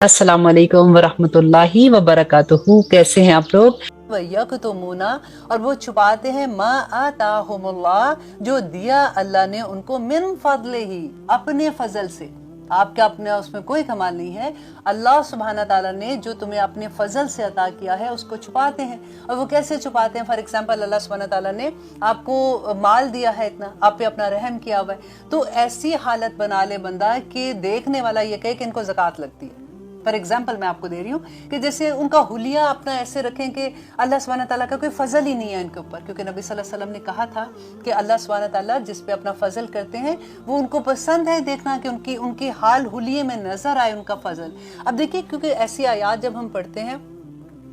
अस्सलाम वालेकुम वरहमतुल्लाहि वबरकातुहू। कैसे हैं आप लोग? यकतुमूना, और वो छुपाते हैं मा आताहुमुल्लाह, जो दिया अल्लाह ने उनको, मिन फजले ही, अपने फजल से। आपका अपने उसमें कोई कमाल नहीं है। अल्लाह सुब्हाना ताला ने जो तुम्हें अपने फजल से अता किया है उसको छुपाते हैं। और वो कैसे छुपाते हैं? फॉर एग्जाम्पल, अल्लाह सुब्हाना ताला ने आपको माल दिया है, इतना आप पे अपना रहम किया हुआ है, तो ऐसी हालत बना ले बंदा कि देखने वाला ये कहे कि इनको ज़कात लगती है। फॉर एग्जाम्पल मैं आपको दे रही हूँ कि जैसे उनका हुलिया अपना ऐसे रखें कि अल्लाह सुब्हाना ताला का कोई फजल ही नहीं है इनके ऊपर, क्योंकि नबी सल्लल्लाहु अलैहि वसल्लम ने कहा था कि अल्लाह सुब्हाना ताला जिस पे अपना फजल करते हैं वो उनको पसंद है देखना कि उनकी हाल हुलिये में नजर आए उनका फजल। अब देखिए, क्योंकि ऐसी आयात जब हम पढ़ते हैं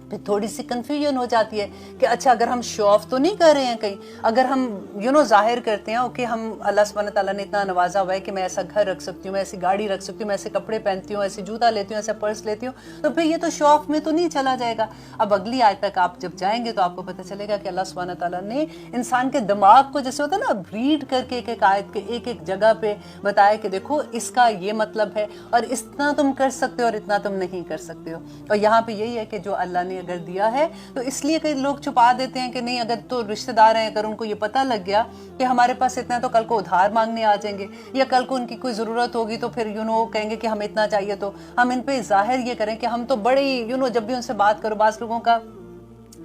फिर थोड़ी सी कंफ्यूजन हो जाती है कि अच्छा, अगर हम शो ऑफ तो नहीं कर रहे हैं कहीं, अगर हम जाहिर करते हैं ओके हम अल्लाह सुब्हाना ताला ने इतना नवाजा हुआ है कि मैं ऐसा घर रख सकती हूँ, मैं ऐसी गाड़ी रख सकती हूँ, मैं ऐसे कपड़े पहनती हूँ, ऐसे जूता लेती हूँ, ऐसा पर्स लेती हूँ, तो फिर ये तो शो ऑफ में तो नहीं चला जाएगा। अब अगली आयत तक आप जब जाएंगे तो आपको पता चलेगा कि अल्लाह सुब्हाना ताला ने इंसान के दिमाग को, जैसे होता है ना, रीड करके एक एक आयत के एक एक जगह पे बताया कि देखो इसका ये मतलब है और इतना तुम कर सकते हो और इतना तुम नहीं कर सकते हो। और यहाँ पे यही है कि जो अल्लाह ने अगर दिया है तो इसलिए कई लोग छुपा देते हैं कि नहीं, अगर तो रिश्तेदार हैं, अगर उनको ये पता लग गया कि हमारे पास इतना है तो कल को उधार मांगने आ जाएंगे, या कल को उनकी कोई ज़रूरत होगी तो फिर कहेंगे कि हमें इतना चाहिए, तो हम इन पे ज़ाहिर ये करें कि हम तो बड़े जब भी उनसे बात करो, बाज़ लोगों का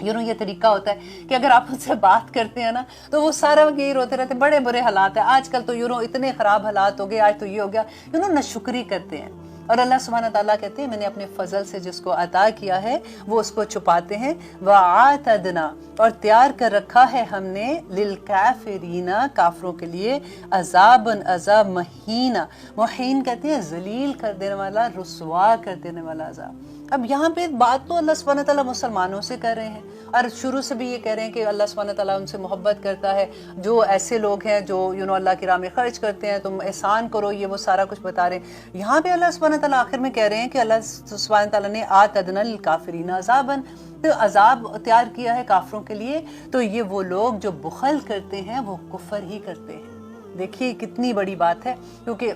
ये तरीका होता है कि अगर आप उनसे बात करते हैं ना तो वो सारा वक्त यही रोते रहते, बड़े बुरे हालात है आजकल तो इतने ख़राब हालात हो गए, आज तो ये हो गया, नाशुक्री करते हैं। और अल्लाह सुब्हाना ताला कहते हैं मैंने अपने फजल से जिसको अता किया है वो उसको छुपाते हैं। वआतदना, और तैयार कर रखा है हमने, लिल काफिरीना, काफरों के लिए, अजाबन, अजाब, महीना, मुहीन कहते हैं जलील कर देने वाला, रुसवा कर देने वाला अजाब। अब यहाँ पे बात तो अल्लाह सुब्हाना ताला मुसलमानों से कर रहे हैं और शुरू से भी ये कह रहे हैं कि अल्लाह सुब्हाना ताला उनसे मोहब्बत करता है, जो ऐसे लोग हैं जो अल्लाह की राह में खर्च करते हैं, तुम एहसान करो, ये वो सारा कुछ बता रहे हैं। यहाँ पे अल्लाह सुब्हाना ताला आखिर में कह रहे हैं कि अल्लाह सुब्हाना ताला ने आतदना लिल काफिरीना अज़ाबन, तो अजाब तैयार किया है काफिरों के लिए। तो ये वो लोग जो बुखल करते हैं वो कुफर ही करते हैं। देखिए कितनी बड़ी बात है, क्योंकि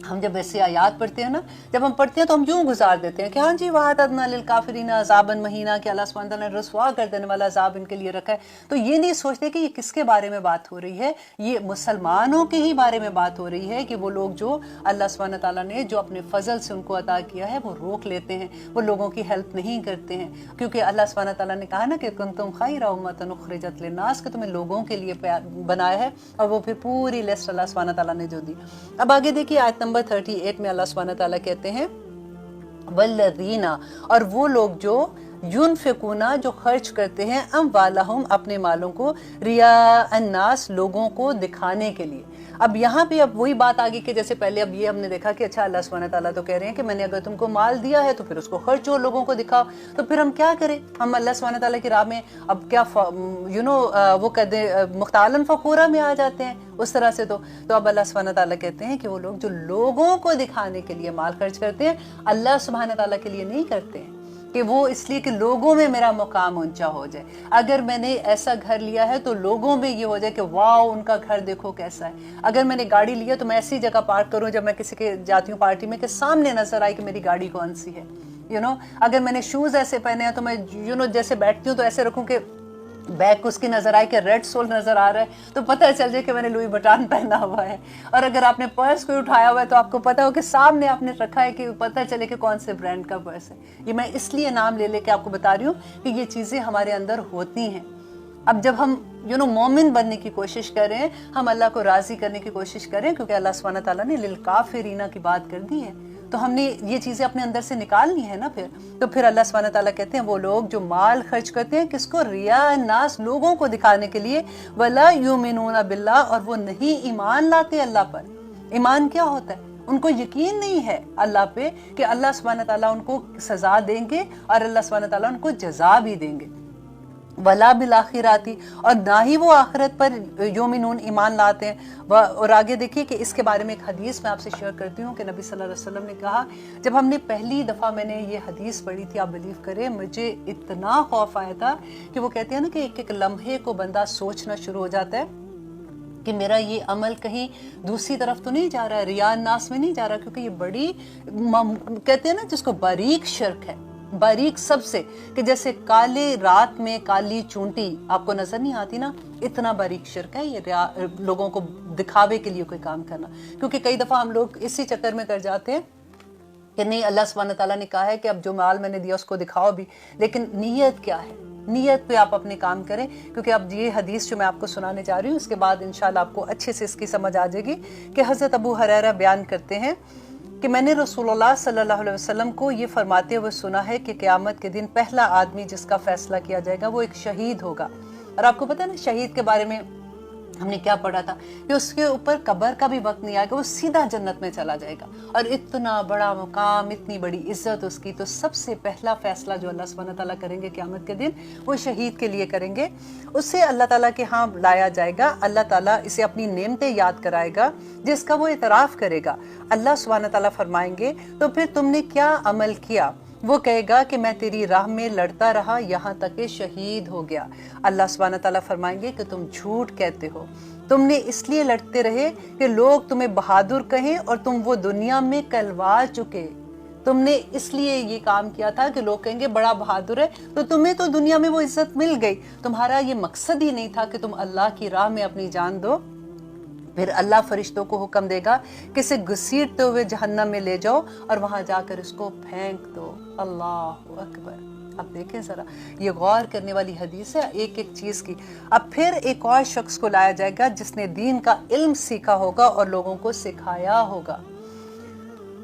हम जब ऐसे आयात पढ़ते हैं ना, जब हम पढ़ते हैं तो हम यूं गुजार देते हैं कि हाँ जी वअअतदना लिल काफिरीना अज़ाबन महीना, कि अल्लाह सुब्हानहू तआला ने रसवा कर देने वाला अज़ाब इनके लिए रखा है। तो ये नहीं सोचते कि ये किसके बारे में बात हो रही है, ये मुसलमानों के ही बारे में बात हो रही है कि वो लोग जो अल्लाह सुब्हानहू तआला ने जो अपने फजल से उनको अता किया है वो रोक लेते हैं, वो लोगों की हेल्प नहीं करते हैं। क्योंकि अल्लाह सुब्हानहू तआला ने कहा ना कि कुंतुम खैरा उम्मतन उखरिजत लिन्नास, कि तुम्हें लोगों के लिए बनाया है, और वो फिर पूरी लिस्ट अल्लाह सुब्हानहू तआला ने जो दी। अब आगे देखिए आयत नंबर 38 में अल्लाह सुब्हानहू तआला कहते हैं वल्लज़ीना, और वो लोग जो युनफिकूना, जो खर्च करते हैं, अमवालहुम, अपने मालों को, रिया अन्नास, लोगों को दिखाने के लिए। अब यहाँ पे अब वही बात आ गई कि जैसे पहले अब ये हमने देखा कि अच्छा अल्लाह सुब्हानहू तआला तो कह रहे हैं कि मैंने अगर तुमको माल दिया है तो फिर उसको खर्चो, लोगों को दिखाओ, तो फिर हम क्या करें? हम अल्लाह सुब्हानहू तआला की राह में अब क्या वो कह दे मुख्तालन फ़खूरा में आ जाते हैं उस तरह से। तो अब अल्लाह सुब्हानहू तआला कहते हैं कि वो लोग जो लोगों को दिखाने के लिए माल खर्च करते हैं, अल्लाह सुब्हानहू तआला के लिए नहीं करते हैं, कि वो इसलिए कि लोगों में मेरा मुकाम ऊंचा हो जाए। अगर मैंने ऐसा घर लिया है तो लोगों में ये हो जाए कि वाह उनका घर देखो कैसा है। अगर मैंने गाड़ी लिया तो मैं ऐसी जगह पार्क करूं जब मैं किसी के जाती हूँ पार्टी में कि सामने नजर आए कि मेरी गाड़ी कौन सी है। अगर मैंने शूज ऐसे पहने हैं तो मैं जैसे बैठती हूँ तो ऐसे रखूं कि बैग को उसकी नजर आए कि रेड सोल नजर आ रहा है तो पता चल जाए कि मैंने लुई वुइटन पहना हुआ है। और अगर आपने पर्स कोई उठाया हुआ है तो आपको पता हो कि सामने आपने रखा है कि पता चले कि कौन से ब्रांड का पर्स है। ये मैं इसलिए नाम ले लेके आपको बता रही हूँ कि ये चीजें हमारे अंदर होती हैं। अब जब हम मोमिन बनने की कोशिश कर रहे हैं, हम अल्लाह को राजी करने की कोशिश कर रहे हैं, क्योंकि अल्लाह सुब्हानहू तआला ने लिल काफिरीना की बात कर दी है, तो हमने ये चीज़ें अपने अंदर से निकालनी है ना। तो फिर अल्लाह सुब्हानहू तआला कहते हैं वो लोग जो माल खर्च करते हैं किसको? रिया नास, लोगों को दिखाने के लिए, वला युमिनूना बिल्लाह, और वो नहीं ईमान लाते अल्लाह पर। ईमान क्या होता है? उनको यकीन नहीं है अल्लाह पे कि अल्लाह सुब्हानहू तआला उनको सजा देंगे और अल्लाह सुब्हानहू तआला उनको जजा भी देंगे। वला बिल आखिराती, और ना ही वो आखिरत पर योमिनून, ईमान लाते हैं। और आगे देखिए कि इसके बारे में एक हदीस मैं आपसे शेयर करती हूँ कि नबी सल्लल्लाहु अलैहि वसल्लम ने कहा, जब हमने पहली दफ़ा मैंने ये हदीस पढ़ी थी, आप बिलीव करें मुझे इतना खौफ आया था कि वो कहते हैं ना कि एक एक लम्हे को बंदा सोचना शुरू हो जाता है کہ میرا یہ عمل کہیں دوسری طرف تو نہیں جا رہا ہے، ریاء ناس میں نہیں جا رہا، کیونکہ یہ بڑی کہتے ہیں نا جس کو باریک شرک ہے، باریک سب سے، کہ جیسے کالے رات میں کالی چونٹی آپ کو نظر نہیں آتی نا، اتنا باریک شرک ہے یہ لوگوں کو دکھاوے کے لیے کوئی کام کرنا. کیونکہ کئی دفعہ ہم لوگ اسی چکر میں کر جاتے ہیں کہ نہیں، اللہ سبحانہ تعالیٰ نے کہا ہے کہ اب جو مال میں نے دیا اس کو دکھاؤ بھی، لیکن نیت کیا ہے؟ نیت پہ آپ اپنے کام کریں. کیونکہ اب یہ حدیث جو میں آپ کو سنانے جا رہی ہوں اس کے بعد انشاءاللہ آپ کو اچھے سے اس کی سمجھ آ جائے گی کہ حضرت ابو ہریرہ بیان کرتے ہیں کہ میں نے رسول اللہ صلی اللہ علیہ وسلم کو یہ فرماتے ہوئے سنا ہے کہ قیامت کے دن پہلا آدمی جس کا فیصلہ کیا جائے گا وہ ایک شہید ہوگا. اور آپ کو پتہ ہے نا شہید کے بارے میں ہم نے کیا پڑھا تھا کہ اس کے اوپر قبر کا بھی وقت نہیں آئے گا، وہ سیدھا جنت میں چلا جائے گا، اور اتنا بڑا مقام، اتنی بڑی عزت اس کی. تو سب سے پہلا فیصلہ جو اللہ سبحانہ تعالیٰ کریں گے قیامت کے دن وہ شہید کے لیے کریں گے. اسے اللہ تعالیٰ کے ہاں لایا جائے گا، اللہ تعالیٰ اسے اپنی نعمتیں یاد کرائے گا جس کا وہ اعتراف کرے گا. اللہ سبحانہ تعالیٰ فرمائیں گے تو پھر تم نے کیا عمل کیا؟ وہ کہے گا کہ میں تیری راہ میں لڑتا رہا یہاں تک کہ شہید ہو گیا. اللہ سبحانہ تعالیٰ فرمائیں گے کہ تم جھوٹ کہتے ہو، تم نے اس لیے لڑتے رہے کہ لوگ تمہیں بہادر کہیں اور تم وہ دنیا میں کلوا چکے. تم نے اس لیے یہ کام کیا تھا کہ لوگ کہیں گے بڑا بہادر ہے، تو تمہیں تو دنیا میں وہ عزت مل گئی. تمہارا یہ مقصد ہی نہیں تھا کہ تم اللہ کی راہ میں اپنی جان دو. پھر اللہ فرشتوں کو حکم دے گا کہ اسے گھسیٹتے ہوئے جہنم میں لے جاؤ اور وہاں جا کر اس کو پھینک دو. اللہ اکبر. اب دیکھیں ذرا، یہ غور کرنے والی حدیث ہے ایک ایک چیز کی. اب پھر ایک اور شخص کو لایا جائے گا جس نے دین کا علم سیکھا ہوگا اور لوگوں کو سکھایا ہوگا،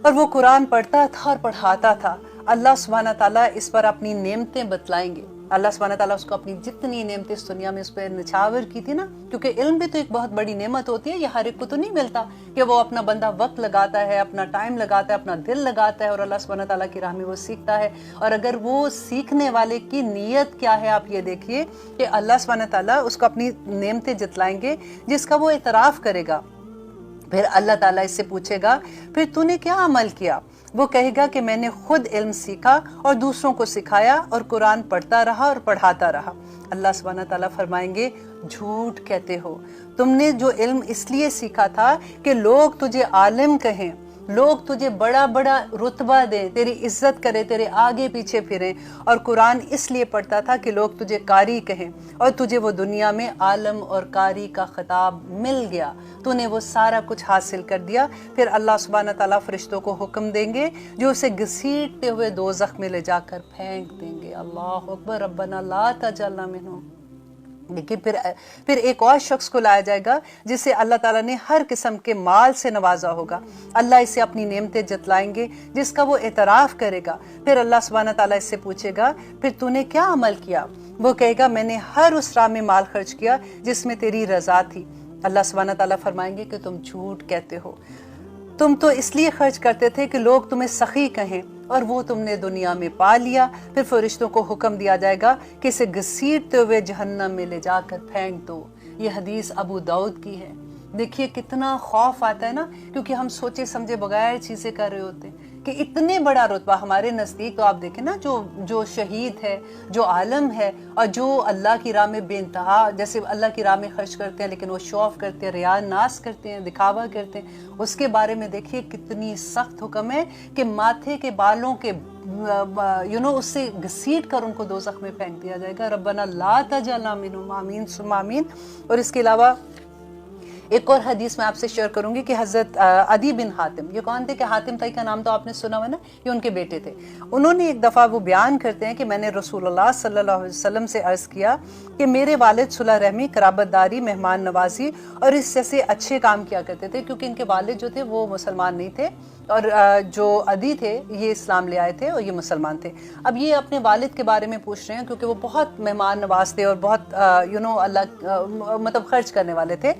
اور وہ قرآن پڑھتا تھا اور پڑھاتا تھا. اللہ سبحانہ تعالیٰ اس پر اپنی نعمتیں بتلائیں گے. اللہ سبحانہ تعالیٰ اس کو اپنی جتنی نعمتیں اس دنیا میں اس پہ نچھاور کی تھی نا، کیونکہ علم بھی تو ایک بہت بڑی نعمت ہوتی ہے، یہ ہر ایک کو تو نہیں ملتا کہ وہ اپنا بندہ وقت لگاتا ہے، اپنا ٹائم لگاتا ہے، اپنا دل لگاتا ہے اور اللہ سبحانہ تعالیٰ کی راہ میں وہ سیکھتا ہے. اور اگر وہ سیکھنے والے کی نیت کیا ہے آپ یہ دیکھیے کہ اللہ سبحانہ تعالیٰ اس کو اپنی نعمتیں جتلائیں گے جس کا وہ اعتراف کرے گا. پھر اللہ تعالیٰ اس سے پوچھے گا پھر تو نے کیا عمل کیا؟ وہ کہے گا کہ میں نے خود علم سیکھا اور دوسروں کو سکھایا اور قرآن پڑھتا رہا اور پڑھاتا رہا. اللہ سبحانہ تعالیٰ فرمائیں گے جھوٹ کہتے ہو، تم نے جو علم اس لیے سیکھا تھا کہ لوگ تجھے عالم کہیں، لوگ تجھے بڑا بڑا رتبہ دیں، تیری عزت کریں، تیرے آگے پیچھے پھریں، اور قرآن اس لیے پڑھتا تھا کہ لوگ تجھے قاری کہیں، اور تجھے وہ دنیا میں عالم اور قاری کا خطاب مل گیا، تو نے وہ سارا کچھ حاصل کر دیا. پھر اللہ سبحانہ تعالیٰ فرشتوں کو حکم دیں گے جو اسے گھسیٹتے ہوئے دوزخ میں لے جا کر پھینک دیں گے. اللہ اکبر. ربنا لا تجعلنا منہم. لیکن پھر ایک اور شخص کو لایا جائے گا جسے اللہ تعالیٰ نے ہر قسم کے مال سے نوازا ہوگا. اللہ اسے اپنی نعمتیں جتلائیں گے جس کا وہ اعتراف کرے گا. پھر اللہ سبحانہ تعالیٰ اس سے پوچھے گا پھر تو نے کیا عمل کیا؟ وہ کہے گا میں نے ہر اس راہ میں مال خرچ کیا جس میں تیری رضا تھی. اللہ سبحانہ تعالیٰ فرمائیں گے کہ تم جھوٹ کہتے ہو، تم تو اس لیے خرچ کرتے تھے کہ لوگ تمہیں سخی کہیں، اور وہ تم نے دنیا میں پا لیا. پھر فرشتوں کو حکم دیا جائے گا کہ اسے گھسیٹتے ہوئے جہنم میں لے جا کر پھینک دو. یہ حدیث ابو داؤد کی ہے. دیکھیے کتنا خوف آتا ہے نا، کیونکہ ہم سوچے سمجھے بغیر چیزیں کر رہے ہوتے ہیں کہ اتنے بڑا رتبہ ہمارے نزدیک. تو آپ دیکھیں نا جو شہید ہے، جو عالم ہے، اور جو اللہ کی راہ میں بے انتہا جیسے اللہ کی راہ میں خرچ کرتے ہیں لیکن وہ شو آف کرتے ہیں، ریاء ناز کرتے ہیں، دکھاوا کرتے ہیں، اس کے بارے میں دیکھیے کتنی سخت حکم ہے کہ ماتھے کے بالوں کے اس سے گھسیٹ کر ان کو دوزخ میں پھینک دیا جائے گا. ربنا لا تجعلنا منہم. آمین ثم آمین. اور اس کے علاوہ ایک اور حدیث میں آپ سے شیئر کروں گی کہ حضرت عدی بن حاتم، یہ کون تھے کہ حاتم تائی کا نام تو آپ نے سنا ہوا نا، یہ ان کے بیٹے تھے. انہوں نے ایک دفعہ وہ بیان کرتے ہیں کہ میں نے رسول اللہ صلی اللہ علیہ وسلم سے عرض کیا کہ میرے والد صلح رحمی، قرابت داری، مہمان نوازی اور اس جیسے اچھے کام کیا کرتے تھے، کیونکہ ان کے والد جو تھے وہ مسلمان نہیں تھے، اور جو عدی تھے یہ اسلام لے آئے تھے اور یہ مسلمان تھے. اب یہ اپنے والد کے بارے میں پوچھ رہے ہیں کیونکہ وہ بہت مہمان نواز تھے اور بہت اللہ مطلب خرچ کرنے والے تھے.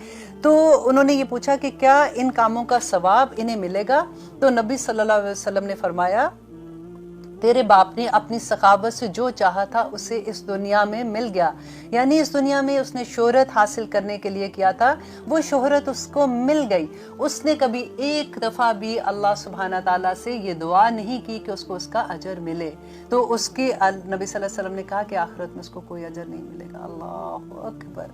تو انہوں نے یہ پوچھا کہ کیا ان کاموں کا ثواب انہیں ملے گا؟ تو نبی صلی اللہ علیہ وسلم نے فرمایا تیرے باپ نے اپنی سخاوت سے جو چاہا تھا اسے اس دنیا میں مل گیا. یعنی اس دنیا میں اس نے شہرت حاصل کرنے کے لیے کیا تھا، وہ شہرت اس کو مل گئی. اس نے کبھی ایک دفعہ بھی اللہ سبحانہ تعالیٰ سے یہ دعا نہیں کی کہ اس کو اس کا اجر ملے. تو اس کی نبی صلی اللہ علیہ وسلم نے کہا کہ آخرت میں اس کو کوئی اجر نہیں ملے گا. اللہ اکبر.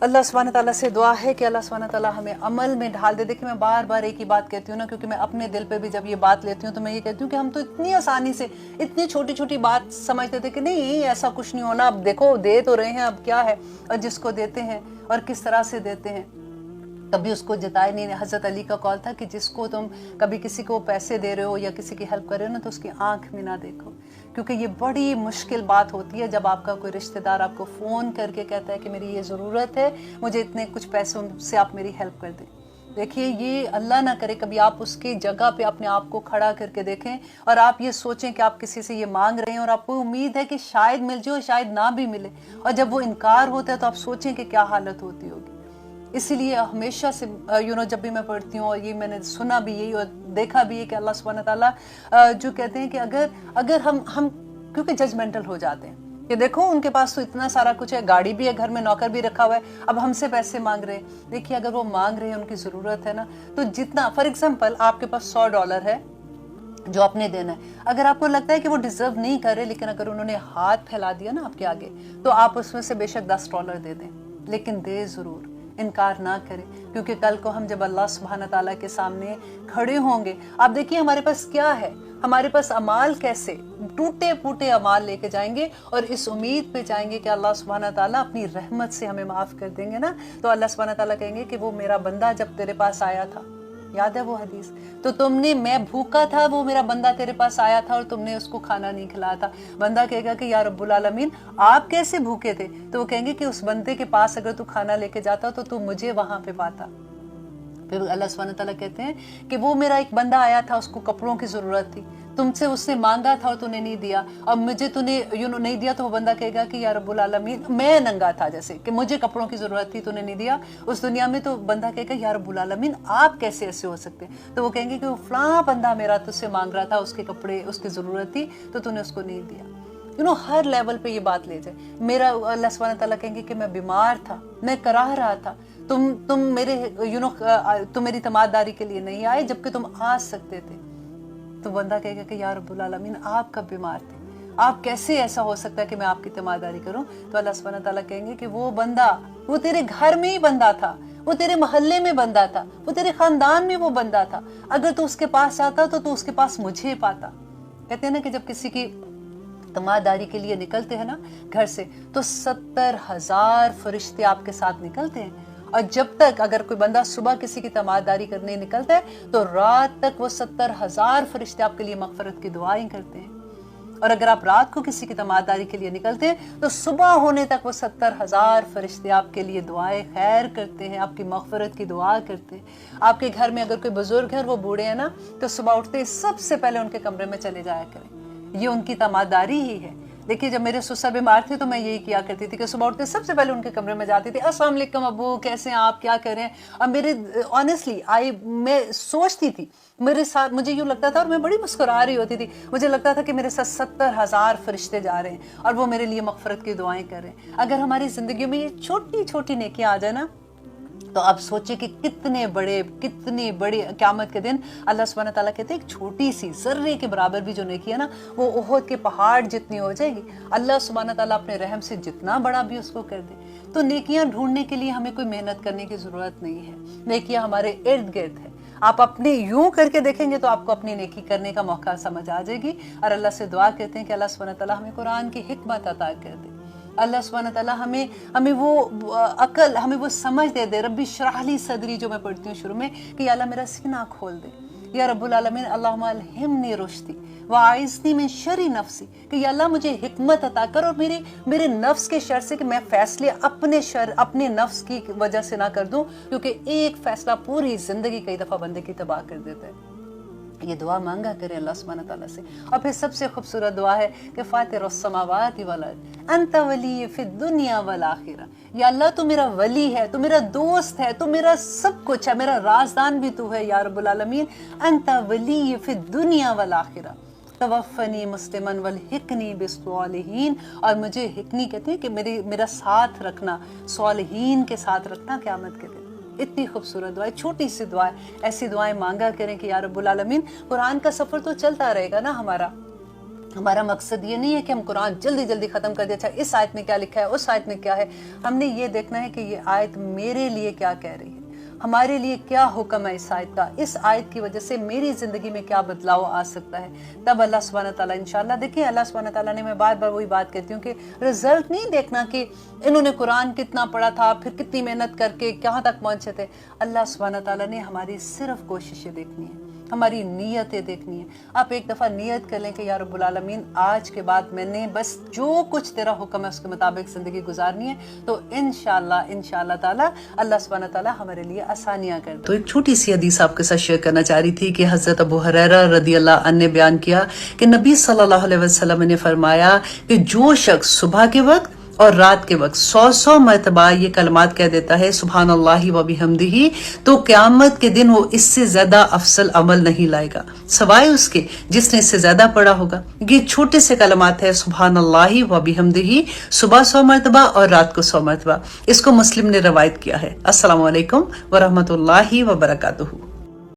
अल्लाह सुब्हानहू तआला से दुआ है कि अल्लाह सुब्हानहू तआला हमें अमल में ढाल दे। देखिए मैं बार बार एक ही बात कहती हूँ ना, क्योंकि मैं अपने दिल पे भी जब ये बात लेती हूँ तो मैं ये कहती हूँ कि हम तो इतनी आसानी से इतनी छोटी छोटी बात समझते थे कि नहीं ऐसा कुछ नहीं होना, अब देखो दे तो रहे हैं, अब क्या है, और जिसको देते हैं और किस तरह से देते हैं कभी उसको जताए नहीं। हज़रत अली का कॉल था कि जिसको तुम कभी किसी को पैसे दे रहे हो या किसी की हेल्प कर रहे हो ना, तो उसकी आंख में ना देखो, क्योंकि ये बड़ी मुश्किल बात होती है जब आपका कोई रिश्तेदार आपको फ़ोन करके कहता है कि मेरी ये ज़रूरत है, मुझे इतने कुछ पैसों से आप मेरी हेल्प कर दें। देखिए ये अल्लाह ना करे कभी आप उसकी जगह पे अपने आप को खड़ा करके देखें और आप ये सोचें कि आप किसी से ये मांग रहे हैं और आपको उम्मीद है कि शायद मिल जाए, शायद ना भी मिले, और जब वो इनकार होता है तो आप सोचें कि क्या हालत होती होगी। इसीलिए हमेशा से जब भी मैं पढ़ती हूँ, और ये मैंने सुना भी यही और देखा भी है कि अल्लाह सुब्हानहू तआला जो कहते हैं कि अगर हम क्योंकि जजमेंटल हो जाते हैं कि देखो उनके पास तो इतना सारा कुछ है, गाड़ी भी है, घर में नौकर भी रखा हुआ है, अब हमसे पैसे मांग रहे हैं। देखिए अगर वो मांग रहे हैं, उनकी ज़रूरत है ना, तो जितना फॉर एग्जाम्पल आपके पास $100 है जो आपने देना है, अगर आपको लगता है कि वो डिजर्व नहीं कर रहे, लेकिन अगर उन्होंने हाथ फैला दिया ना आपके आगे, तो आप उसमें से बेशक $10 दे दें, लेकिन दे ज़रूर, इनकार ना करें, क्योंकि कल को हम जब अल्लाह सुब्हानहू तआला के सामने खड़े होंगे, आप देखिए हमारे पास क्या है, हमारे पास अमाल कैसे टूटे फूटे अमाल लेके जाएंगे और इस उम्मीद पे जाएंगे कि अल्लाह सुब्हानहू तआला अपनी रहमत से हमें माफ़ कर देंगे ना। तो अल्लाह सुब्हानहू तआला कहेंगे कि वो मेरा बंदा जब तेरे पास आया था, याद है वो हदीस, तो तुमने, मैं भूखा था, वो मेरा बंदा तेरे पास आया था और तुमने उसको खाना नहीं खिलाया था। बंदा कहेगा कि या रब्बुल आलमीन आप कैसे भूखे थे? तो वो कहेंगे कि उस बंदे के पास अगर तू खाना लेके जाता तो तू मुझे वहां पे पाता। फिर अल्लाह सुब्हानहू तआला कहते हैं कि वो मेरा एक बंदा आया था, उसको कपड़ों की जरूरत थी, तुमसे उसने मांगा था और तूने नहीं दिया, और मुझे तूने नहीं दिया, तो वो बंदा कहेगा कि या रब्बुल आलमीन मैं नंगा था, जैसे कि मुझे कपड़ों की जरूरत थी, तूने नहीं दिया उस दुनिया में, तो बंदा कहेगा या रब्बुल आलमीन आप कैसे ऐसे हो सकते हैं? तो वो कहेंगे कि वो फलां बंदा मेरा तुझसे मांग रहा था, उसके कपड़े, उसकी जरूरत थी, तो तूने उसको नहीं दिया। हर लेवल पे ये बात ले जाए। मेरा अल्लाह सुब्हानहू तआला कहेंगे कि मैं बीमार था, मैं कराह रहा था, तुम मेरे तुम मेरी तमादारी के लिए नहीं आए जबकि तुम आ सकते थे। तो बंदा कहेगा कि या रब्बुल आलमीन आप कब बीमार थे, आप कैसे ऐसा हो सकता है कि मैं आपकी तमादारी करूं? तो अल्लाह सुब्हानहू तआला कहेंगे कि वो बंदा, वो तेरे घर में ही बंदा था, वो तेरे मोहल्ले में बंदा था, वो तेरे खानदान में वो बंदा था, अगर तू उसके पास जाता तो तू उसके पास मुझे पाता। कहते हैं ना कि जब किसी की तमादारी के लिए निकलते हैं ना घर से, तो 70,000 फरिश्ते आपके साथ निकलते हैं, और जब तक अगर कोई बंदा सुबह किसी की तमादारी करने निकलता है तो रात तक वो 70,000 फरिश्ते आपके लिए मगफरत की दुआएं करते हैं। और अगर आप रात को किसी की तमादारी के लिए निकलते हैं तो सुबह होने तक वो 70,000 फरिश्ते आपके लिए दुआएं खैर करते हैं, आपकी मगफरत की दुआ करते हैं। आपके घर में अगर कोई बुजुर्ग है और वो बूढ़े हैं ना, तो सुबह उठते ही सबसे पहले उनके कमरे में चले जाया करें, ये उनकी तमादारी ही है। देखिए जब मेरे ससुर बीमार थे तो मैं यही किया करती थी कि सुबह उठते सबसे पहले उनके कमरे में जाती थी, अस्सलाम वालेकुम अब्बू, कैसे हैं आप, क्या कर रहे हैं? और मेरे ऑनेस्टली मैं सोचती थी, मेरे साथ मुझे यूँ लगता था, और मैं बड़ी मुस्कुरा रही होती थी, मुझे लगता था कि मेरे साथ 70,000 फरिश्ते जा रहे हैं और वो मेरे लिए मगफरत की दुआएं कर रहे हैं। अगर हमारी जिंदगी में ये छोटी छोटी नेकियां आ जाए ना, तो आप सोचिए कि कितनी बड़ी क़यामत के दिन अल्लाह सुब्हानहू तआला कहते हैं एक छोटी सी ज़र्रे के बराबर भी जो नेकी है ना, वो उहद के पहाड़ जितनी हो जाएगी। अल्लाह सुब्हानहू तआला अपने रहम से जितना बड़ा भी उसको कर दे। तो नेकियां ढूंढने के लिए हमें कोई मेहनत करने की ज़रूरत नहीं है, नेकियां हमारे इर्द गिर्द है। आप अपने यूं करके देखेंगे तो आपको अपनी नेकी करने का मौका समझ आ जाएगी। और अल्लाह से दुआ करते हैं कि अल्लाह सुब्हानहू तआला हमें कुरान की हिकमत अता कर दे, अल्लाह सुब्हानहू तआला हमें वो अकल, हमें वो समझ दे। रब्बी इश्रह ली सदरी जो मैं पढ़ती हूँ शुरू में, कि अल्लाह मेरा सीना खोल दे। या रब्बुल आलमीन अल्लाहुम्मा अलहिमनी रुश्दी व आइज़नी मिन शर्रि नफ्सी, कि या अल्लाह मुझे हिकमत अता कर और मेरे नफ्स के शर से, कि मैं फैसले अपने नफ्स की वजह से ना कर दूं, क्योंकि एक फैसला पूरी जिंदगी कई दफ़ा बंदे की तबाह कर देता है। ये दुआ मांगा करें अल्लाह सुब्हानहू तआला से। और फिर सबसे खूबसूरत दुआ है कि फातिरस समावाति वल अर्द अंत वली फिद दुनिया वल आखिरा, या अल्लाह तू मेरा वली है, तू मेरा दोस्त है, तू मेरा सब कुछ है, मेरा राजदान भी तू है या रब्बुल आलमीन। अंत वली फिद दुनिया वल आखिरा तवफ़नी मुस्लिमन वल हिकनी बिस्सालिहीन, और मुझे हिकनी कहते हैं कि मेरा साथ रखना, सालिहीन के साथ रखना क़यामत के दिन। इतनी खूबसूरत दुआ, छोटी सी दुआ, ऐसी दुआएं मांगा करें कि या रब्बुल आलमीन। कुरान का सफ़र तो चलता रहेगा ना हमारा, हमारा मकसद ये नहीं है कि हम कुरान जल्दी जल्दी ख़त्म कर दे, अच्छा इस आयत में क्या लिखा है, उस आयत में क्या है। हमने ये देखना है कि ये आयत मेरे लिए क्या कह रही है, हमारे लिए क्या हुक्म है इस आयत का, इस आयत की वजह से मेरी ज़िंदगी में क्या बदलाव आ सकता है। तब अल्लाह सुब्हानहू व तआला इंशाअल्लाह, देखिए अल्लाह सुब्हानहू व तआला ने, मैं बार बार वही बात कहती हूँ कि रिजल्ट नहीं देखना कि इन्होंने कुरान कितना पढ़ा था, फिर कितनी मेहनत करके कहाँ तक पहुँचे थे। अल्लाह सुब्हानहू व तआला ने हमारी सिर्फ कोशिशें देखनी है, हमारी नीयतें देखनी है। आप एक दफ़ा नीयत कर लें कि या रब्बुल आलमीन आज के बाद मैंने बस जो कुछ तेरा हुक्म है उसके मुताबिक ज़िंदगी गुजारनी है, तो इंशाअल्लाह ताला अल्लाह सुब्हानहू व तआला हमारे लिए आसानियाँ कर दे। तो एक छोटी सी हदीस आपके साथ शेयर करना चाह रही थी कि हज़रत अबू हुरैरा रदियल्लाहु अन्हु ने बयान किया कि नबी सल्लल्लाहु अलैहि वसल्लम ने फरमाया कि जो शख्स सुबह के वक्त और रात के वक्त 100 मरतबा ये कलमात कह देता है सुभानअल्लाहि व बिहम्दिही, तो क़यामत के दिन वो इससे ज्यादा अफसल अमल नहीं लाएगा सवाए उसके जिसने इससे ज्यादा पढ़ा होगा। ये छोटे से कलमात है सुभानअल्लाहि व बिहम्दिही, सुबह 100 मरतबा और रात को 100 मरतबा। इसको मुस्लिम ने रवायत किया है। अस्सलामु अलैकुम व रहमतुल्लाहि व बरकातुहू।